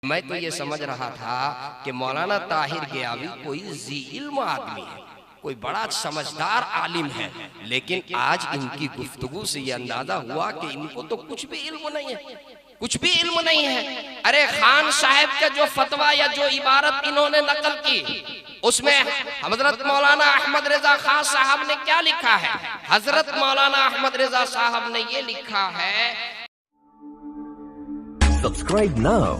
मैं तो ये समझ रहा था कि मौलाना ताहिर गयावी कोई जी इल्म आदमी है, कोई बड़ा समझदार आलिम है, लेकिन आज इनकी गुफ्तगू से ये अंदाजा हुआ कि इनको तो कुछ भी इल्म नहीं है, कुछ भी इल्म नहीं है। अरे खान साहब का जो फतवा या जो इबारत इन्होंने नकल की उसमें हजरत मौलाना अहमद रजा खान साहब ने क्या लिखा है? हजरत मौलाना अहमद रजा साहब ने ये लिखा है, subscribe now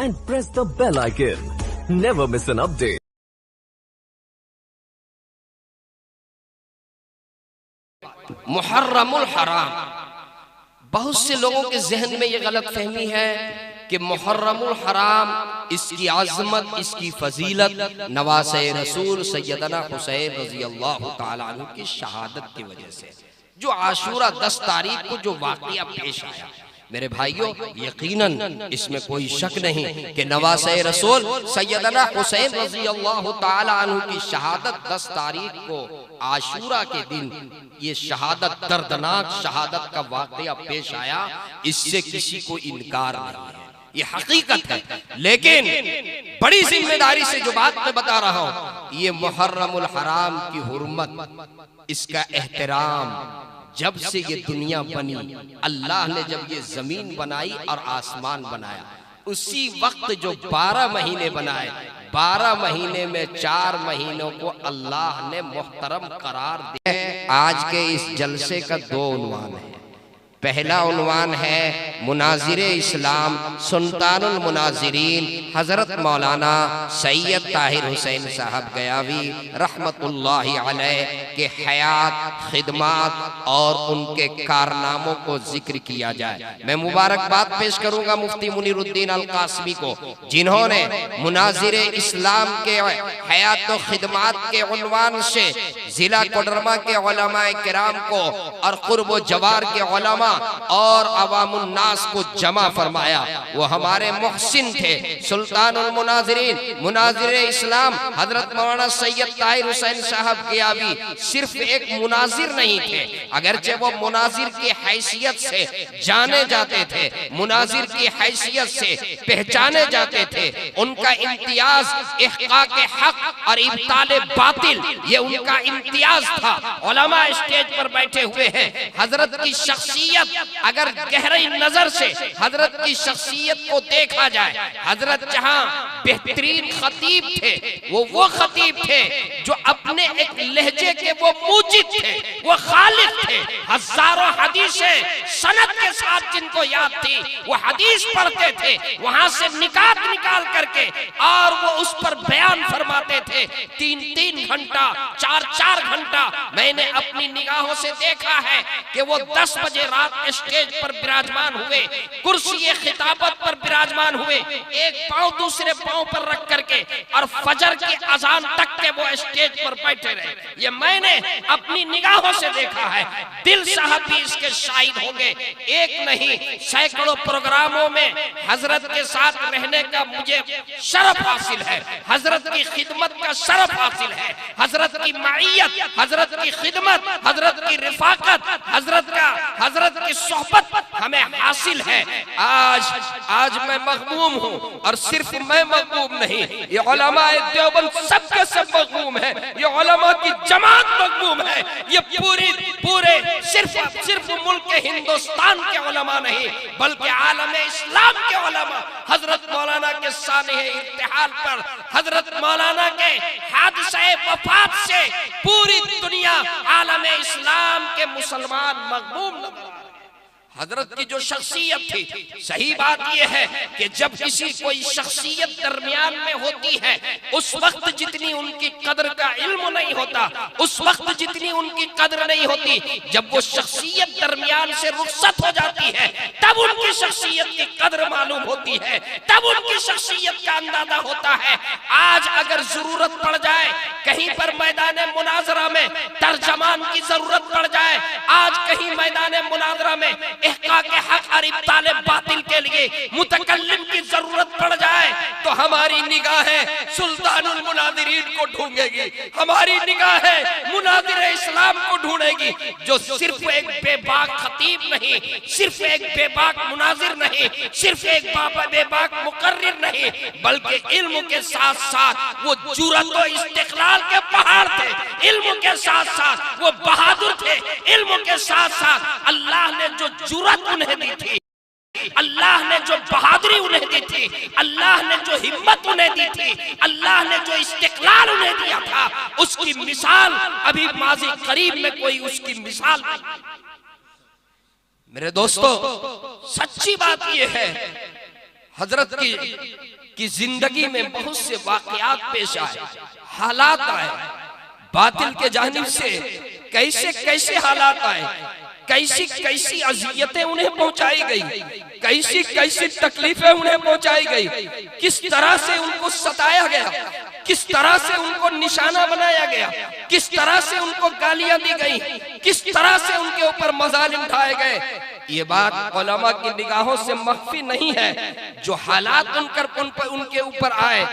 and press the bell icon. Never miss an update. मुहर्रमुल हराम। बहुत से लोगों के जहन में ये गलत फहमी है कि मुहर्रमुल हराम इसकी आजमत, इसकी फजीलत नवासे रसूल सैयदना हुसैन रजी अल्लाह तआला अन्हु की शहादत की वजह से, जो आशूरा 10 तारीख को जो वाक़या पेश आया। मेरे भाइयों, यकीनन इसमें कोई शक नहीं कि नवासे रसूल सैयदना हुसैन रजी अल्लाह तआला अन्हु की शहादत 10 तारीख को आशूरा के दिन ये शहादत, दर्दनाक शहादत का वाक़या पेश आया, इससे किसी को इनकार नहीं है, ये हकीकत है। लेकिन बड़ी जिम्मेदारी से जो बात मैं बता रहा हूं, ये मुहर्रमुल हराम की हुर्मत, इसका एहतराम, जब से ये दुनिया बनी, अल्लाह ने जब ये जमीन बनाई और आसमान बनाया, उसी वक्त जो 12 महीने बनाए, 12 महीने में 4 महीनों को अल्लाह ने मुहतरम करार दिया। आज के इस जलसे का 2 उन्वान है। पहला उन्वान है मुनाजिर इस्लाम सुल्तानुल मुनाजिरीन हजरत मौलाना सैयद ताहिर हुसैन साहब गयावी रहमतुल्लाहि अलैह के हयात, खिदमात और उनके कारनामों को जिक्र किया जाए। मैं मुबारकबाद पेश करूंगा मुफ्ती मुनीरुद्दीन अल कासमी को, जिन्होंने मुनाजिर इस्लाम के हयात और खिदमात के उन्वान से जिला कोडरमा के उलमाए किराम को और कुर्ब जवार के उलमा और अवामुन्नास को जमा फरमाया। वो हमारे मुहसिन थे, सुल्तानुल मुनाजिरीन मुनाजिर इस्लाम हजरत मौलाना सैयद ताहिर हुसैन साहब गयावी सिर्फ एक मुनाजिर नहीं थे, अगरचे वो मुनाजिर की हैसियत से जाने जाते थे, मुनाजिर की हैसियत से पहचाने जाते थे। उनका इम्तियाज इहक़ाक़ हक़ और इब्ताल बातिल, ये उनका इम्तियाज था। उलमा स्टेज पर बैठे हुए हैं, हजरत की शख्सियत अगर गहरी नजर से हजरत की शख्सियत को देखा जाए, हजरत जहां बेहतरीन खतीब थे, वो खतीब थे जो अपने एक लहजे के वो मूजिद थे, वो खालिद थे। हजारों हदीसें सनद के साथ जिनको याद थी, वो हदीस पढ़ते थे, वहां से निकात निकाल करके और वो उस पर बयान फरमाते थे। 3-3 घंटा, 4-4 घंटा मैंने अपनी निगाहों से देखा है कि वो 10 बजे रात स्टेज पर विराजमान हुए, कुर्सी खिताबत पर विराजमान हुए, एक पांव दूसरे पांव पर रख करके और फजर की अजान तक के वो स्टेज पर बैठे रहे। ये मैंने अपनी निगाहों से देखा है। दिल साहब भी इसके शाहिद होंगे। एक नहीं, सैकड़ों प्रोग्रामों में हजरत के साथ रहने का मुझे शरफ हासिल है, हजरत की खिदमत का शरफ हासिल है, हजरत की माइयत, हजरत की खिदमत, हजरत की रिफाकत, हजरत की सोहबत हमें हासिल है। आज मैं मग़मूम हूँ, और सिर्फ मैं मग़मूम नहीं, ये उलमाए देवबंद सबके सब मग़मूम है, ये उलमा की जमात मग़मूम है। ये पूरे सिर्फ मुल्क के हिंदुस्तान के उलमा नहीं, बल्कि आलम इस्लाम के उलमा हजरत मौलाना के सानिह इर्तिहाल पर, हजरत मौलाना के हादसे वफात से पूरी दुनिया आलम इस्लाम के मुसलमान मग़मूम नजर। हजरत की जो शख्सियत थी, सही बात यह है कि जब किसी कोई शख्सियत दरमियान में होती है, उस वक्त जितनी उनकी कदर का इल्म नहीं होता, उस वक्त जितनी उनकी कदर नहीं होती, जब वो शख्सियत दरमियान से रुखसत हो जाती है, तब उनकी शख्सियत की कदर मालूम होती है, तब उनकी शख्सियत का अंदाजा होता है। आज अगर जरूरत पड़ जाए, कहीं पर मैदान मुनाजरा में तर्जमान की जरूरत पड़ जाए, आज कहीं मैदान मुनाजरा में इहक़ाक़ हक़ और इब्ताल बातिल के लिए मुतकल्लिम की जरूरत पड़ जाए, तो हमारी निगाहें सुल्तानुल मुनादिरीन को ढूंढेगी, हमारी निगाहें मुनादिर इस्लाम को ढूंढेगी, जो सिर्फ एक बेबाक खतीब नहीं, सिर्फ एक बेबाक मुनाजिर नहीं, सिर्फ एक बेबाक मुकर्रिर नहीं, बल्कि इल्म के साथ साथ वो जुरत और इस्तिक़लाल के पहाड़ थे। इल्म के साथ साथ वो बहादुर थे। इल्म के साथ साथ अल्लाह ने जो जुरत उन्हें दी थी, अल्लाह ने जो बहादुरी उन्हें दी थी, अल्लाह ने जो हिम्मत उन्हें दी थी, अल्लाह ने जो इस्तिक़लाल उन्हें दिया था, उसकी मिसाल अभी माजी करीब में कोई उसकी मिसाल नहीं। मेरे दोस्तों, सच्ची बात यह है, हजरत की जिंदगी में बहुत से वाक़यात पेश आए, हालात आए, बातिल के जानिब से कैसे कैसे हालात आए, कैसी कैसी अज़ियतें उन्हें पहुंचाई गई, कैसी कैसी तकलीफें उन्हें पहुंचाई गई, किस तरह से उनको सताया गया, किस तरह से उनको निशाना बनाया गया, किस तरह से उनको गालियां दी गई, किस तरह से उनके ऊपर मज़ालिम ढाए गए। ये बात उलमा की निगाहों से मख्फी नहीं है। जो हालात उनके ऊपर आए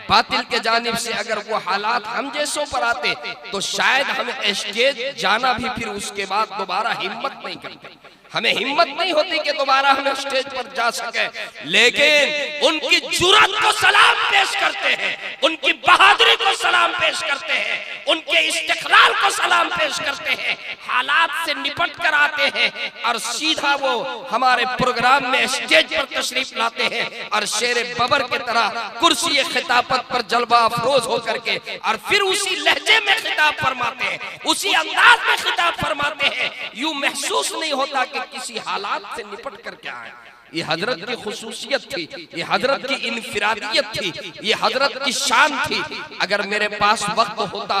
बातिल के जानिब से, अगर वो हालात हम जैसों पर आते तो शायद हमें स्टेज जाना भी फिर उसके बाद दोबारा हिम्मत नहीं करते, हमें हिम्मत नहीं होती कि दोबारा हम स्टेज पर जा सके। लेकिन उनकी जुर्रत को सलाम पेश करते हैं, उनकी बहादुरी को सलाम पेश करते हैं, उनके इस्तिक़लाल को सलाम पेश करते हैं, हालात से निपट कर आते हैं और सीधा वो हमारे प्रोग्राम में स्टेज पर तशरीफ लाते हैं और शेर बबर की तरह कुर्सी खिताबत पर जलवा अफरोज होकर के और फिर उसी लहजे में खिताब फरमाते हैं, उसी अंदाज में खिताब फरमाते हैं। यूं महसूस नहीं होता कि किसी हालात से निपट कर क्या आए। ये हजरत की खुसूसियत थी, ये हजरत की इनफिरादियत थी, ये हजरत की शान थी। अगर मेरे पास वक्त होता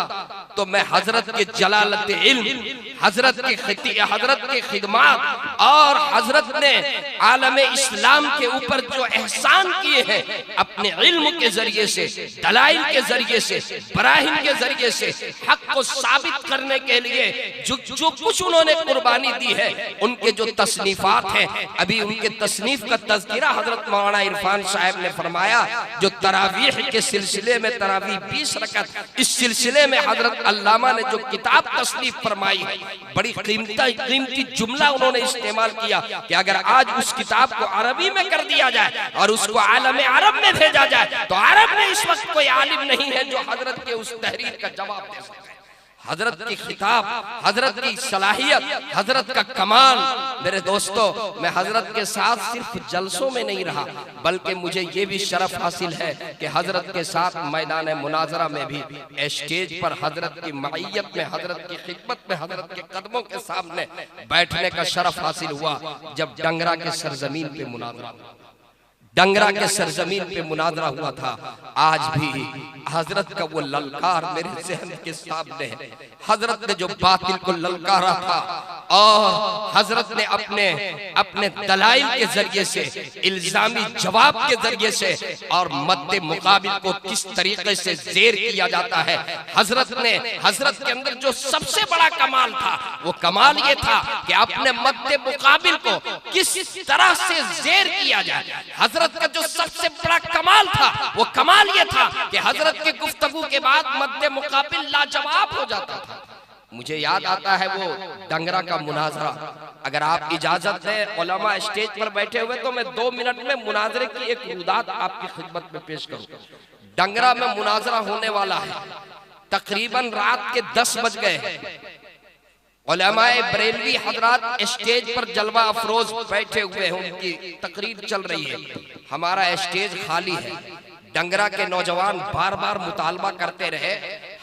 तो मैं हजरत के जलालत इल्म, हजरत की खिदमत और हजरत ने आलम इस्लाम के ऊपर जो एहसान किए हैं अपने इल्म के जरिए से, दलाइल के जरिए से, बराहिन के जरिए से, हक को साबित करने के लिए जो कुछ उन्होंने कुर्बानी दी है, उनके जो तसनीफात हैं, अभी उनके तसनीफ का तज़किरा हजरत मौलाना इरफान साहब ने फरमाया, जो तरावीह के सिलसिले में तरावीह 20 रकअत, इस सिलसिले में हजरत अल्लामा ने जो किताब तसनीफ फरमाई है, बड़ी कीमती जुमला उन्होंने इस्तेमाल किया कि अगर आज उस किताब को अरबी में कर दिया जाए और उसको आलम अरब में भेजा जाए तो अरब में इस वक्त कोई आलिम नहीं है जो हजरत के उस तहरीर का जवाब दे सके। हजरत की खिताब, हजरत की सलाहियत, हजरत का कमाल। मेरे दोस्तों, मैं हजरत के साथ सिर्फ जलसों में नहीं रहा, बल्कि मुझे ये भी शरफ हासिल है कि हजरत के साथ मैदान मुनाजरा में भी स्टेज पर हजरत की मईयत में, हजरत की खिदमत में, हजरत के कदमों के सामने बैठने का शरफ हासिल हुआ जब डंगरा के सरजमीन पे मुनाजरा, डंगरा के सरजमीन पे मुनाजरा हुआ था। आज भी हजरत का वो ललकार मेरे ज़हन के सामने है। हजरत ने जो बातिल को ललकारा था और हजरत ने अपने दलाइल के जरिए से, इल्जामी जवाब के जरिए से और मद्दे मुकाबिल को किस तरीके से जेर किया जाता है, हजरत के अंदर जो सबसे बड़ा कमाल था वो कमाल ये था कि अपने मद्दे मुकाबिल को किस तरह से जेर किया जाए। हजरत का जो सबसे बड़ा कमाल था वो कमाल ये था कि हजरत की गुफ्तगू के बाद मद्दे मुकाबिल लाजवाब हो जाता था। मुझे याद आता है वो डंगरा का मुनाजरा। अगर आप इजाजत दें उलमा स्टेज पर बैठे हुए तो मैं 2 मिनट में मुनाजरे की एक रुदात आपकी खिदमत में पेश करूं। डंगरा में मुनाजरा होने वाला है, तकरीबन रात के 10 बज गए। उलमाए बरेलवी हजरात स्टेज पर जलवा अफरोज बैठे हुए हैं, उनकी तकरीर चल रही है, हमारा स्टेज खाली है। डंगरा के नौजवान बार बार मुतालबा करते रहे,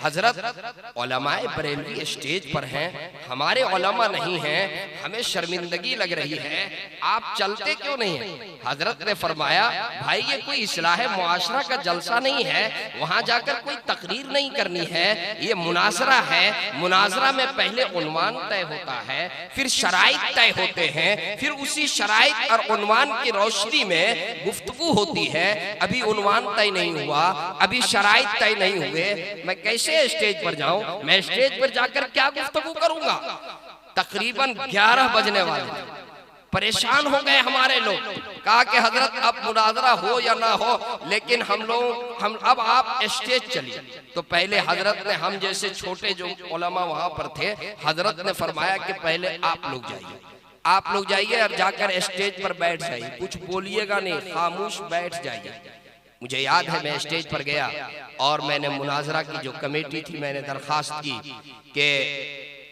हजरत उलमाए बरेलवी स्टेज पर हैं, हमारे उलमा नहीं हैं, हमें शर्मिंदगी लग रही है, आप चलते क्यों नहीं हैं? हजरत ने फरमाया, भाई ये कोई इस्लाह मुआशरा का जलसा नहीं है, वहां जाकर कोई तकरीर नहीं करनी है, ये मुनाजरा है। मुनाजरा में पहले उन्वान तय होता है, फिर शराइत तय होते हैं, फिर उसी शराइत और उन्वान की रोशनी में गुफ्तगू होती है। अभी उन्वान तय नहीं हुआ, अभी शराइत तय नहीं हुए, मैं कैसे स्टेज पर जाऊं? मैं स्टेज पर जाकर क्या गुफ्तगू करूंगा? तकरीबन 11 बजने वाले, परेशान हो गए हमारे लोग। कहा कि हजरत अब मुनाजरा हो या ना हो, लेकिन हम अब आप स्टेज चलिए। तो पहले हजरत ने, हम जैसे छोटे जो उलमा वहां पर थे, हजरत ने फरमाया कि पहले आप लोग जाइए और जाकर स्टेज पर बैठ जाइए, कुछ बोलिएगा नहीं, खामोश बैठ जाइए। मुझे याद है मैं स्टेज पर गया और मैंने मुनाजरा की जो कमेटी थी, मैंने दरखास्त की कि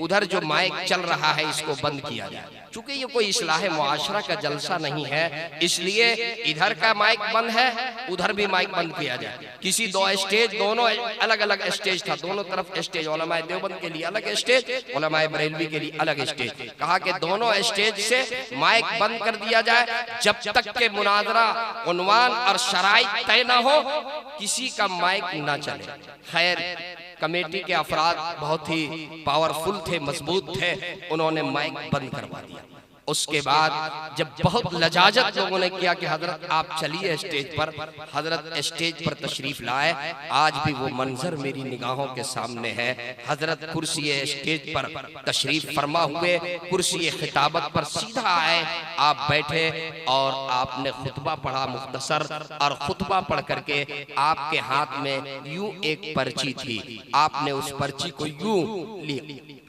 उधर जो माइक चल रहा है इसको बंद किया जाए। चूंकि ये कोई इस्लाह मुआशरा का जलसा नहीं है, इसलिए इधर का माइक बंद है, उधर भी माइक बंद किया जाए। किसी दो स्टेज, दोनों अलग अलग स्टेज था, दोनों तरफ स्टेज, उलमाए देवबंद के लिए अलग स्टेज, उलमाए बरेलवी के लिए अलग स्टेज। कहा कि दोनों स्टेज से माइक बंद कर दिया जाए, जब तक के मुनाजरा उन्वान और शराइत तय ना हो किसी का माइक ना चले। खैर, कमेटी के अफराद बहुत ही पावरफुल थे, मजबूत थे, उन्होंने माइक बंद करवा दिया। उसके बाद जब बहुत लजाजत लोगों ने किया कि हजरत आप चलिए स्टेज पर, हजरत स्टेज पर तशरीफ लाए। आज भी वो मंजर मेरी निगाहों के सामने है। हजरत कुर्सी स्टेज पर तशरीफ फरमा हुए, कुर्सी खिताबत पर सीधा आए, आप बैठे और आपने खुतबा पढ़ा मुख्तसर, और खुतबा पढ़ करके आपके हाथ में यूं एक पर्ची थी, आपने उस पर्ची को यूं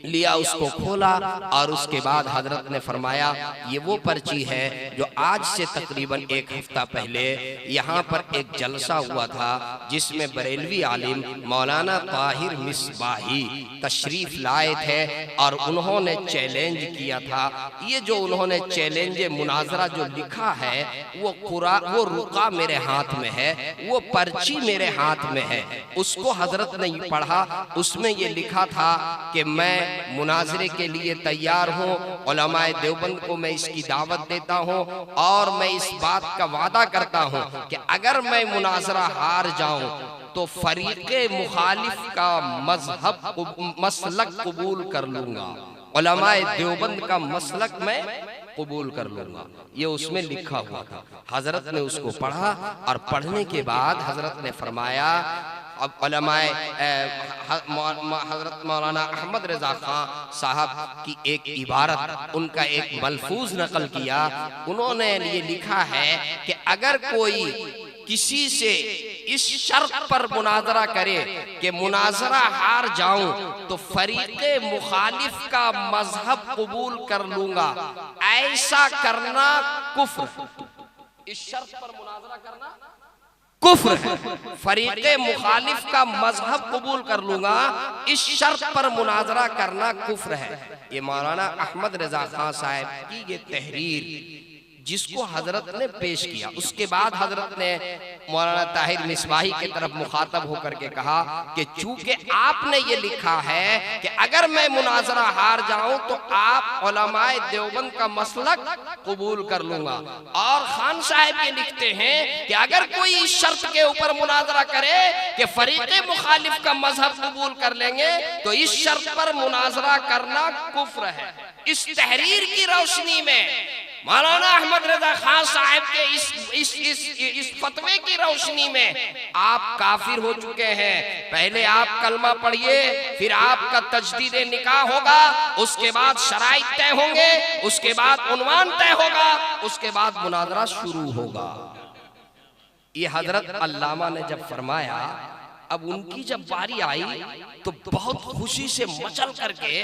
लिया, उसको खोला और उसके बाद हजरत ने फरमाया ये वो पर्ची है जो आज से तकरीबन एक हफ्ता पहले यहाँ पर एक जलसा हुआ था, जिसमें बरेलवी आलिम मौलाना ताहिर मिसबाही तशरीफ लाए थे और उन्होंने चैलेंज किया था। ये जो उन्होंने चैलेंज मुनाजरा जो लिखा है वो रुका मेरे हाथ में है, वो पर्ची मेरे हाथ में है। उसको हजरत ने पढ़ा, उसमें ये लिखा था कि मैं मुनाजरे के लिए तैयार हूँ, उलमाए देवबंद को मैं इसकी दावत देता हूँ और मैं इस बात का वादा करता हूँ कि अगर मैं मुनाजरा हार जाऊं तो फरीक़े मुखालिफ का मसलक कबूल कर लूंगा, उलमाए देवबंद का मसलक मैं कबूल कर लूंगा। ये उसमें लिखा हुआ था। हजरत ने उसको पढ़ा और पढ़ने के बाद हजरत ने फरमाया, अब उलमाए हजरत मौलाना अहमद रजा खां साहब की एक इबारत, उनका एक मलफूज नकल किया। उन्होंने ये लिखा है कि अगर कोई किसी से इस शर्त पर मुनाजरा करे कि मुनाजरा हार जाऊं तो फरीक़े मुखालिफ का मजहब कबूल कर लूंगा, ऐसा करना कुफ्र, इस शर्त पर मुनाजरा करना कुफ्र है। फरीक़े मुखालिफ का मजहब कबूल कर लूंगा, इस शर्त पर मुनाजरा करना कुफ्र है। ये मौलाना अहमद रजा खां साहब की ये तहरीर जिसको हजरत ने पेश किया। उसके बाद हजरत ने मौलाना ताहिर मिसबाही की तरफ मुखातब होकर के कहा कि चूंकि आपने ये लिखा है कि अगर मैं मुनाजरा हार जाऊं तो आप उलमाए देवबंद का मसलक कबूल कर लूंगा, और खान साहब ये लिखते हैं कि अगर कोई इस शर्त के ऊपर मुनाजरा करे कि फरीक़े मुखालिफ का मजहब कबूल कर लेंगे तो इस शर्त पर मुनाजरा करना कुफ्र है। इस तहरीर की रोशनी में मौलाना अहमद रजा खान साहब के इस फतवे की रोशनी में आप काफिर हो चुके हैं। पहले आप कलमा पढ़िए, फिर आपका तजदीद निकाह होगा, उसके बाद शराइत तय होंगे, उसके बाद उन्वान तय होगा, उसके बाद मुनाजरा शुरू होगा। ये हजरत अल्लामा ने जब फरमाया, अब उनकी जब बारी आई तो बहुत खुशी से मचल करके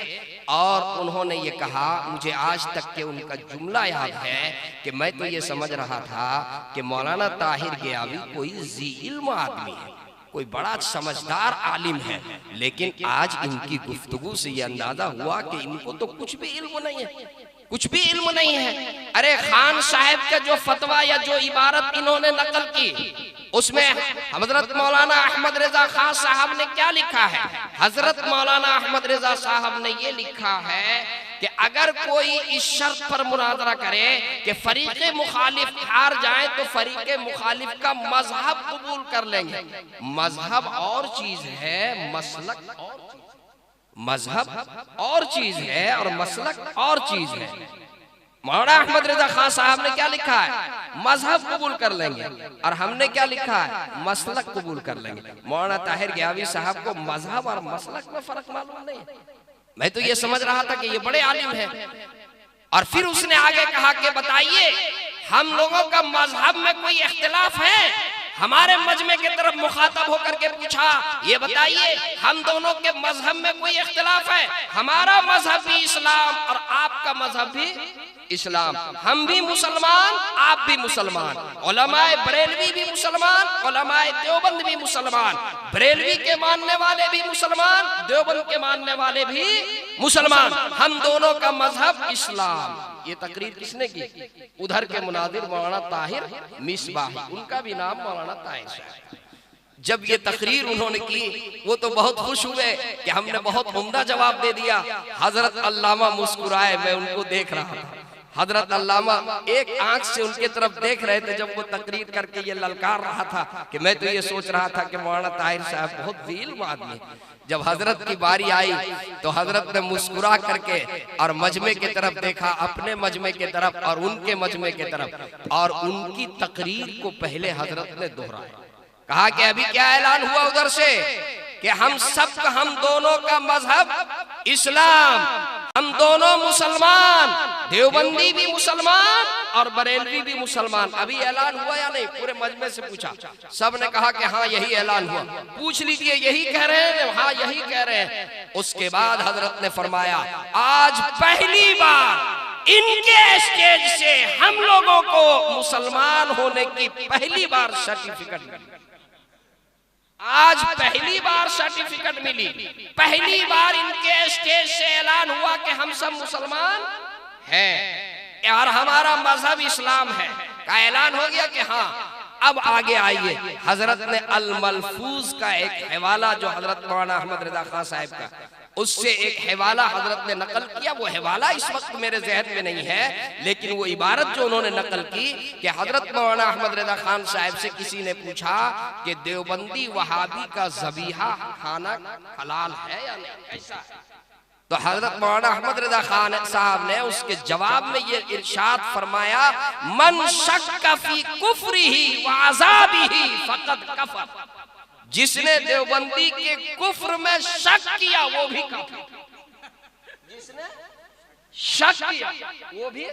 और उन्होंने ये कहा, मुझे आज तक के उनका जुमला याद है कि मैं तो ये समझ रहा था कि मौलाना ताहिर गियावी कोई जी इल्म आदमी है, कोई बड़ा समझदार आलिम है, लेकिन आज इनकी गुफ्तगू से ये अंदाजा हुआ कि इनको तो कुछ भी इल्म नहीं है, कुछ भी इल्म नहीं है। अरे खान साहब का जो फतवा या जो इबारत इन्होंने नकल की उसमें हजरत मौलाना अहमद रजा खान साहब ने क्या लिखा है? हजरत मौलाना अहमद रजा साहब ने ये लिखा है कि अगर कोई इस शर्त पर मुनाजरा करे कि फरीक़े मुखालिफ हार जाए तो फरीक़े मुखालिफ का मजहब कबूल कर लेंगे। मजहब और चीज है, मसलक और चीज, मजहब और चीज है और मसलक और चीज है। मौलाना अहमद रजा खान साहब ने क्या लिखा है? मजहब कबूल कर लेंगे, और हमने क्या लिखा है? मसलक कबूल कर लेंगे। मौलाना ताहिर गियावी साहब को मजहब और मसलक में फर्क मालूम नहीं। मैं तो ये समझ रहा था कि ये बड़े आलिम हैं, और फिर उसने आगे कहा कि बताइए हम लोगों का मजहब में कोई इख्तिलाफ है? हमारे मजमे की तरफ मुखातब होकर के पूछा, ये बताइए हम दोनों के मजहब में कोई इख्तिलाफ है? हमारा मजहब भी इस्लाम और आपका मजहब भी इस्लाम, हम भी मुसलमान आप भी मुसलमान, उलमाए बरेलवी भी मुसलमान, उलमाए देवबंद भी मुसलमान, बरेलवी के मानने वाले भी मुसलमान, देवबंद के मानने वाले भी मुसलमान, हम दोनों का मजहब इस्लाम। ये तकरीर किसने की? उधर के मुनादिर मौलाना ताहिर मिसबाही, उनका भी नाम मौलाना ताहिर साहब। जब ये तकरीर उन्होंने की वो तो बहुत खुश हुए कि हमने बहुत उम्दा जवाब दे दिया। हजरत अल्लामा मुस्कुराए, मैं उनको देख रहा था। हजरत अल्लामा एक आंख से उनके तरफ देख रहे थे जब वो तकरीर करके ये ललकार रहा था कि मैं तो ये सोच रहा था कि मौलाना ताहिर साहब बहुत इल्म आदमी। जब हजरत की बारी आई तो हजरत ने मुस्कुरा करके और मजमे की तरफ देखा, अपने मजमे की तरफ और उनके मजमे की तरफ, और उनकी तकरीर को पहले हजरत ने दोहराया। कहा कि अभी क्या ऐलान हुआ उधर से कि हम दोनों का मजहब इस्लाम, हम दोनों मुसलमान, देवबंदी भी मुसलमान और बरेलवी भी मुसलमान। अभी ऐलान हुआ या नहीं? पूरे मजमे से पूछा, सब ने कहा कि हाँ यही ऐलान हुआ। पूछ लीजिए यही कह रहे हैं? हाँ यही कह रहे हैं। उसके बाद हजरत ने फरमाया आज पहली बार इनके स्टेज से हम लोगों को मुसलमान होने की पहली बार सर्टिफिकेट मिली। आज पहली बार सर्टिफिकेट मिली, पहली बार इनके स्टेज से ऐलान हुआ कि हम सब मुसलमान हैं और हमारा मजहब इस्लाम है का ऐलान हो गया कि हाँ। अब आगे आइए, हजरत ने अल मलफूज का एक हवाला जो हजरत मौलाना अहमद रिजा खान साहब का, उससे एक हवाला हजरत ने नकल किया। वो हवाला इस वक्त मेरे जहन में नहीं है, लेकिन वो इबारत जो उन्होंने नकल की कि हजरत मौलाना अहमद रिजा खान साहब से किसी ने पूछा कि देवबंदी वहाबी का ज़बीहा खाना हलाल है या नहीं, ऐसा। तो हजरत मौलाना अहमद रिजा खान साहब ने उसके जवाब में ये इरशाद फरमाया, मन शक्क फी कुफ्रिही व अज़ाबिही फक़द कफ़र। जिसने देवबंदी के कुफ्र में शक किया वो भी काफिर, जिसने शक किया वो भी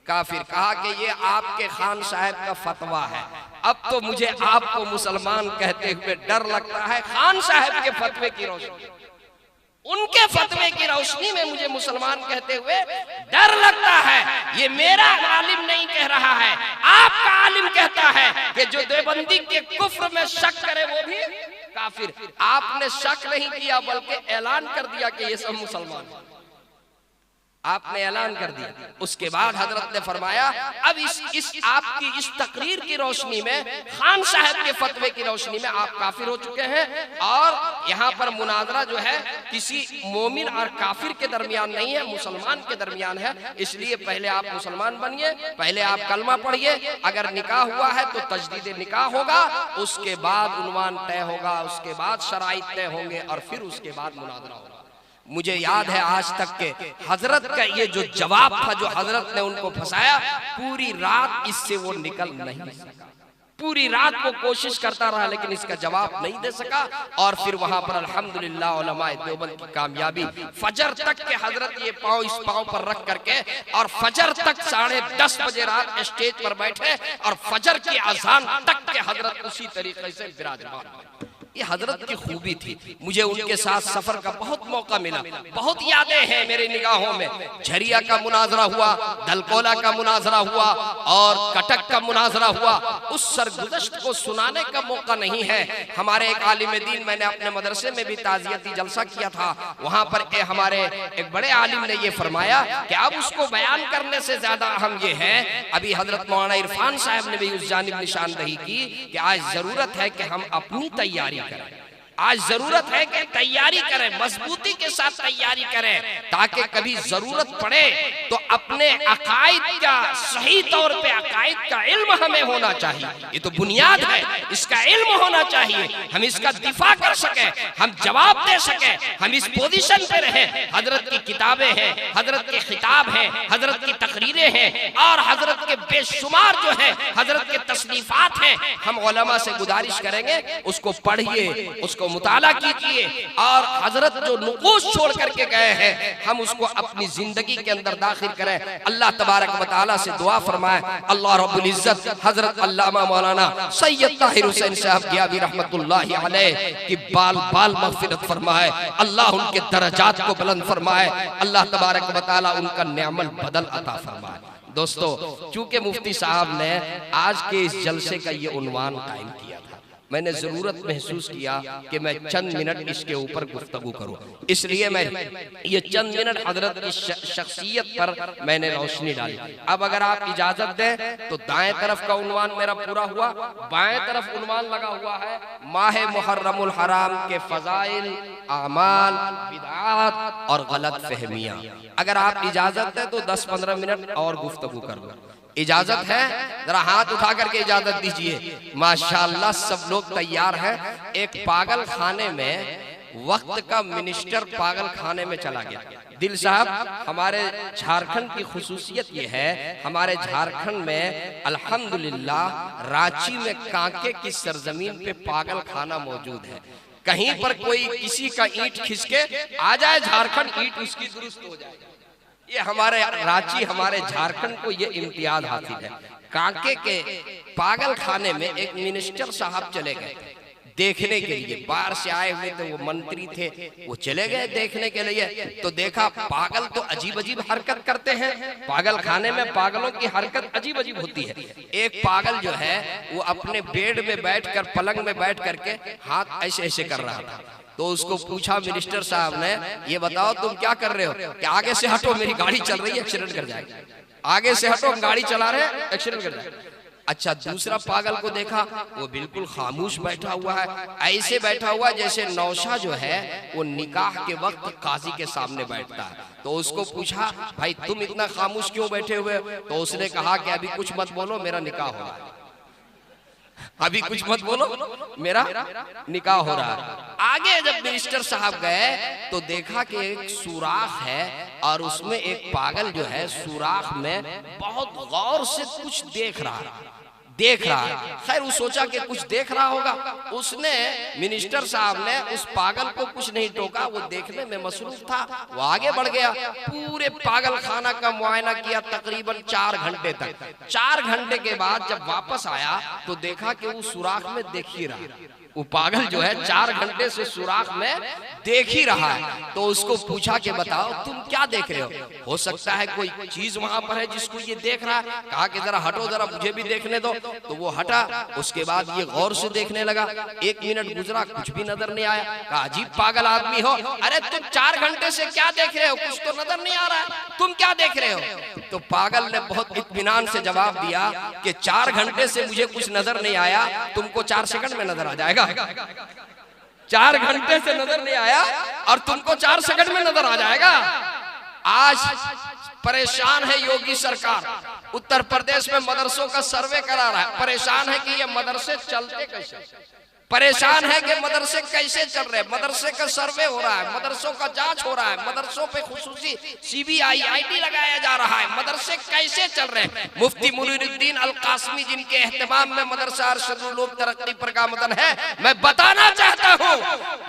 काफिर। कहा कि ये आपके खान साहब का फतवा है। अब तो मुझे आपको मुसलमान कहते हुए डर लगता है, खान साहब के फतवे की रोशनी, उनके फतवे की रोशनी में मुझे मुसलमान कहते हुए डर लगता है। ये मेरा आलिम नहीं कह रहा है, आपका आलिम कहता है कि जो देवबंदी के कुफ्र में शक करे वो भी काफिर। आपने शक नहीं किया बल्कि ऐलान कर दिया कि ये सब मुसलमान हैं। आपने ऐलान कर दिया। उसके बाद हजरत ने फरमाया अब इस आपकी इस तकरीर की रोशनी में, खान साहब के फतवे की रोशनी में आप काफिर हो चुके हैं और यहाँ पर मुनाजरा जो है किसी मोमिन और काफिर के दरमियान नहीं है, मुसलमान के दरमियान है। इसलिए पहले आप मुसलमान बनिए, पहले आप कलमा पढ़िए, अगर निकाह हुआ है तो तजदीद निकाह होगा, उसके बाद उन्वान तय होगा, उसके बाद शराइत तय होंगे और फिर उसके बाद मुनाजरा होगा। मुझे याद है आज तक के हजरत का ये जो जवाब था जो हजरत ने उनको फंसाया, पूरी रात इससे वो निकल नहीं सका। पूरी रात को कोशिश करता रहा लेकिन इसका जवाब नहीं दे सका। और फिर वहां पर अल्हम्दुलिल्लाह उलमाए देवबंद की कामयाबी, फजर तक के हजरत ये पाँव इस पाँव पर रख करके और फजर तक 10:30 बजे रात स्टेज पर बैठे और फजर की अजान तक के हजरत उसी तरीके से विराजमान। ये हजरत की खूबी थी। मुझे उनके साथ सफर का बहुत मौका मिला, बहुत यादें हैं मेरी निगाहों में। झरिया का मुनाजरा हुआ, दलकोला का मुनाजरा हुआ और कटक का मुनाजरा हुआ। उस सरगुज़श्त को सुनाने का मौका नहीं है। हमारे एक आलिम दीन, मैंने अपने मदरसे में भी ताज़ियती जलसा किया था, वहाँ पर हमारे एक बड़े आलिम ने ये फरमाया कि अब उसको बयान करने से ज्यादा अहम ये है, अभी हजरत मौलाना इरफान साहब ने भी उस जानिब निशानदही की कि आज जरूरत है कि हम अपनी तैयारी करें। आज जरूरत है कि तैयारी करें, मजबूती के साथ तैयारी करें, ताकि कभी जरूरत पड़े तो अपने अकायद का सही तौर पे अकायद का इल्म हमें होना चाहिए। ये तो बुनियाद है, इसका इल्म होना चाहिए। हम इसका दिफा कर सके, हम जवाब दे सके, हम इस पोजीशन पे रहे। हजरत की किताबें हैं, हजरत के खिताब हैं, हजरत की तकरीरें हैं और हजरत के बेशुमार जो है हजरत के तसनीफात हैं। हम उलमा से गुजारिश करेंगे उसको पढ़िए, उसको मुताला कीजिए और हजरत जो नुकूश छोड़ करके गए हैं हम उसको अपनी जिंदगी के अंदर दाखिल करें। करें। अल्लाह तबारक व तआला से दुआ फरमाए, अल्लाह रब्बुल इज्जत हजरत अल्लामा मौलाना सैयद ताहिर हुसैन साहब गियाबी रहमतुल्लाहि अलैह की बाल बाल मग़फ़िरत फरमाए, अल्लाह उनके दरजात को बुलंद फरमाए, अल्लाह तबारक व तआला उनका नेअमल बदल अता फरमाए। दोस्तों, चूंकि मुफ्ती साहब ने आज के इस जलसे का ये उन्वान कायम किया था, मैंने जरूरत महसूस किया कि मैं चंद मिनट इसके ऊपर गुफ्तगू करूं, इसलिए मैं ये चंद मिनट हजरत की शख्सियत पर मैंने रोशनी डाली। अब अगर आप इजाजत दें तो दाएं तरफ का उन्वान मेरा पूरा हुआ, बाएं तरफ उन्वान लगा हुआ है माह मुहर्रमुल हराम के फजाइल, आमाल, बिदआत और गलत फहमियां। अगर आप इजाजत दें तो 10-15 मिनट और गुफ्तगू कर लूं, इजाजत है? जरा हाथ उठा करके इजाजत दीजिए। माशाअल्लाह सब लोग तैयार हैं। एक पागल खाने में वक्त का मिनिस्टर पागल खाने में चला गया। दिल साहब, हमारे झारखंड की खुसूसियत ये है, हमारे झारखंड में अल्हम्दुलिल्लाह रांची में कांके की सरजमीन पे पागल खाना मौजूद है। कहीं पर कोई किसी का ईंट खिसके आ जाए झारखंड, ईंट उसकी दुरुस्त हो जाए। ये हमारे रांची, हमारे झारखंड को ये इम्तियाज हासिल है। कांके के पागल खाने में एक मिनिस्टर साहब चले गए देखने के लिए, बाहर से आए हुए थे, वो मंत्री थे, वो चले गए देखने के लिए। तो देखा पागल तो अजीब अजीब हरकत करते हैं, पागल खाने में पागलों की हरकत अजीब अजीब होती है। एक पागल जो है वो अपने बेड में बैठकर, पलंग में बैठ करके हाथ ऐसे ऐसे कर रहा था। तो उसको पूछा मिनिस्टर साहब ने, ये बताओ तुम क्या कर रहे हो? कि आगे से हटो, मेरी गाड़ी चल रही है, एक्सीडेंट कर जाएगा। आगे से हटो, गाड़ी चला रहे हैं, एक्सीडेंट कर जाएगा। अच्छा, दूसरा पागल को देखा, वो बिल्कुल खामोश बैठा हुआ है, ऐसे बैठा हुआ जैसे नौशा जो है वो निकाह के वक्त काजी के सामने बैठता है। तो उसको पूछा, भाई तुम इतना खामोश क्यों बैठे हुए? तो उसने कहा कि अभी कुछ मत बोलो, मेरा निकाह हो रहा है। अभी कुछ मत बोलो, मेरा निकाह हो रहा है। आगे जब मिनिस्टर साहब गए तो देखा कि एक सुराख है और उसमें एक पागल जो है सुराख में बहुत गौर से कुछ देख रहा है। खैर वो सोचा कि कुछ देख रहा होगा। उसने, मिनिस्टर साहब ने उस पागल को कुछ नहीं टोका, वो देखने में मसरूफ था। वो आगे बढ़ गया, पूरे पागल खाना का मुआयना किया तकरीबन 4 घंटे तक। 4 घंटे के बाद जब वापस आया तो देखा कि वो सुराख में देख ही रहा। वो पागल जो है 4 घंटे से सुराख में देख ही रहा है। तो उसको पूछा कि बताओ तुम क्या देख रहे हो सकता है कोई चीज वहां पर है जिसको ये देख रहा है। कहा कि जरा हटो, जरा मुझे भी देखने दो। तो वो हटा, उसके बाद ये गौर से देखने लगा। 1 मिनट गुजरा, कुछ भी नजर नहीं आया। कहा अजीब पागल आदमी हो, अरे तुम 4 घंटे से क्या देख रहे हो? कुछ तो नजर नहीं आ रहा है, तुम क्या देख रहे हो? तो पागल ने बहुत इत्मीनान से जवाब दिया कि 4 घंटे से मुझे कुछ नजर नहीं आया, तुमको 4 सेकंड में नजर आ जाएगा। 4 घंटे से नजर नहीं आया और तुमको 4 सेकंड में नजर आ जाएगा। आज परेशान है योगी सरकार, उत्तर प्रदेश में मदरसों का सर्वे करा रहा है। परेशान है कि ये मदरसे चलते कैसे, परेशान है कि मदरसे कैसे चल रहे हैं। मदरसे का सर्वे हो रहा है, मदरसों का जांच हो रहा है, मदरसों पे खुसूसी CBI ID लगाया जा रहा है। मदरसे कैसे चल रहे हैं? मुफ्ती मुनीरुद्दीन अल कासमी, जिनके एहतमाम में मदरसा अरशदुल उलूम तरक्की परगामदन है, मैं बताना चाहता हूँ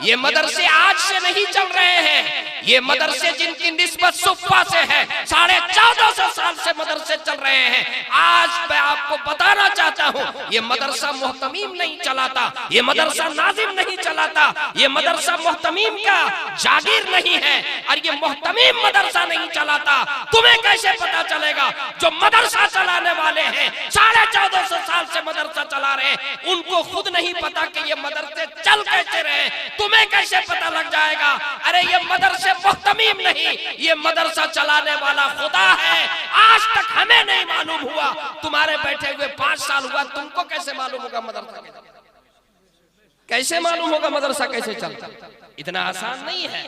ये मदरसे आज से नहीं चल रहे हैं। ये मदरसे जिनकी निस्बत सुफ़ा से है, 1450 साल से मदरसे चल रहे हैं। आज मैं आपको बताना चाहता हूँ ये मदरसा मुहतमीम नहीं चलाता, ये मदरसा नाजिम नहीं चलाता, ये मदरसा मुहतमीम का जागीर नहीं है और ये मुहतमीम मदरसा नहीं चलाता। तुम्हें कैसे पता चलेगा? जो मदरसा चलाने वाले हैं, 1450 साल से मदरसा चला रहे हैं, उनको खुद नहीं पता कि ये मदरसे चल कैसे रहे, तुम्हें कैसे पता लग जाएगा? अरे ये मदरसे मुहतमीम नहीं, ये मदरसा चलाने वाला खुदा है। आज तक हमें नहीं मालूम हुआ, तुम्हारे बैठे हुए 5 साल हुआ, तुमको कैसे मालूम होगा मदरसा कैसे मालूम होगा मदरसा कैसे चलता? इतना आसान नहीं है।